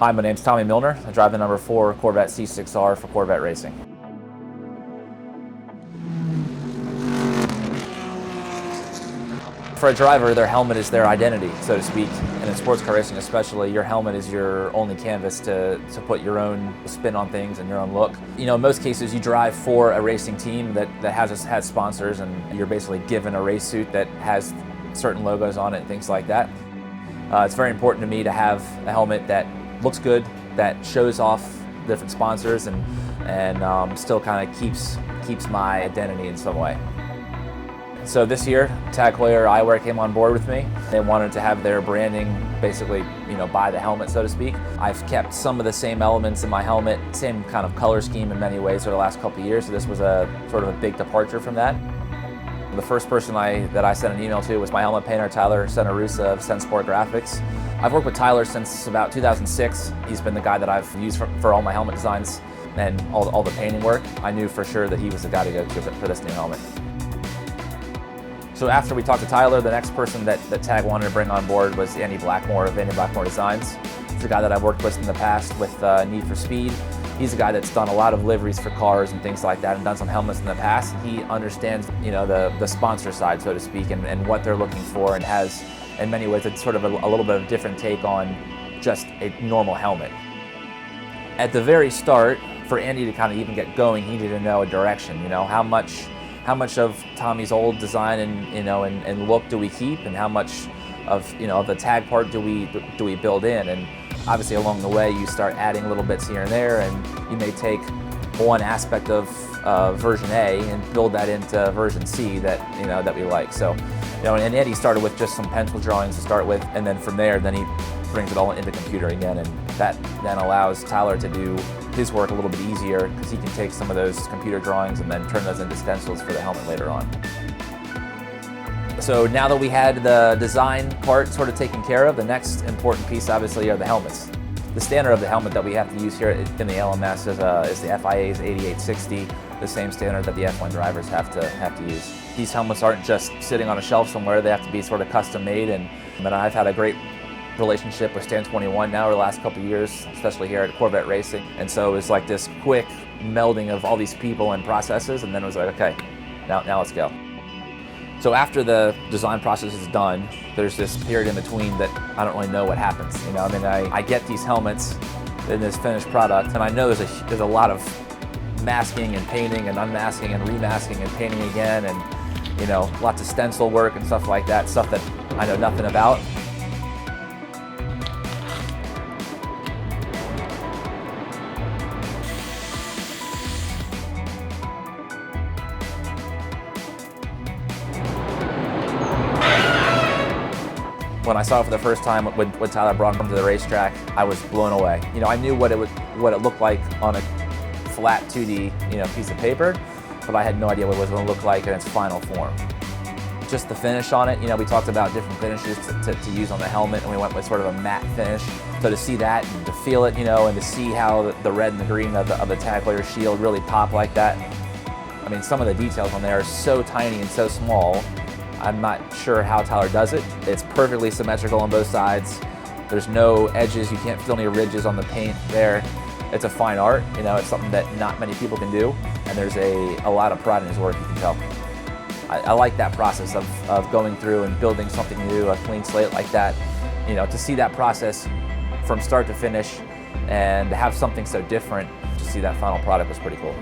Hi, my name's Tommy Milner. I drive the number 4 Corvette C6R for Corvette Racing. For a driver, their helmet is their identity, so to speak. And in sports car racing especially, your helmet is your only canvas to put your own spin on things and your own look. You know, in most cases, you drive for a racing team that has sponsors, and you're basically given a race suit that has certain logos on it and things like that. It's very important to me to have a helmet that looks good, that shows off different sponsors, and still kind of keeps my identity in some way. So this year, TAG Heuer Eyewear came on board with me. They wanted to have their branding basically, by the helmet, so to speak. I've kept some of the same elements in my helmet, same kind of color scheme in many ways over the last couple of years, so this was a sort of a big departure from that. The first person that I sent an email to was my helmet painter, Cenarussa of Sport Graphics. I've worked with Tyler since about 2006. He's been the guy that I've used for all my helmet designs and all the painting work. I knew for sure that he was the guy to go to for this new helmet. So after we talked to Tyler, the next person that TAG wanted to bring on board was Blackmore of Blackmore Designs. He's a guy that I've worked with in the past with Need for Speed. He's a guy that's done a lot of liveries for cars and things like that, and done some helmets in the past. He understands, the sponsor side, so to speak, and what they're looking for, and has, in many ways, it's sort of a little bit of a different take on just a normal helmet. At the very start, for Andy to kind of even get going, he needed to know a direction. How much of Tommy's old design and look do we keep, and how much of the TAG part do we build in? And obviously along the way you start adding little bits here and there, and you may take one aspect of version A and build that into version C that we like. So and Andy started with just some pencil drawings to start with, and then from there he brings it all into computer again, and that then allows Tyler to do his work a little bit easier, because he can take some of those computer drawings and then turn those into stencils for the helmet later on. So now that we had the design part sort of taken care of, the next important piece obviously are the helmets. The standard of the helmet that we have to use here in the LMS is the FIA's 8860, the same standard that the F1 drivers have to use. These helmets aren't just sitting on a shelf somewhere, they have to be sort of custom made, and I've had a great relationship with Stan 21 now over the last couple of years, especially here at Corvette Racing. And so it was like this quick melding of all these people and processes, and then it was like, okay, now let's go. So after the design process is done, there's this period in between that I don't really know what happens. I get these helmets in this finished product, and I know there's a lot of masking and painting and unmasking and remasking and painting again, and lots of stencil work and stuff like that, stuff that I know nothing about. When I saw it for the first time when Tyler brought him to the racetrack, I was blown away. I knew what it looked like on a flat 2D piece of paper, but I had no idea what it was going to look like in its final form. Just the finish on it, we talked about different finishes to use on the helmet, and we went with sort of a matte finish. So to see that and to feel it, and to see how the red and the green of the TAG Heuer shield really pop like that. I mean, some of the details on there are so tiny and so small. I'm not sure how Tyler does it. It's perfectly symmetrical on both sides. There's no edges, you can't feel any ridges on the paint there. It's a fine art, it's something that not many people can do, and there's a lot of pride in his work, you can tell. I like that process of going through and building something new, a clean slate like that. To see that process from start to finish and to have something so different, to see that final product was pretty cool.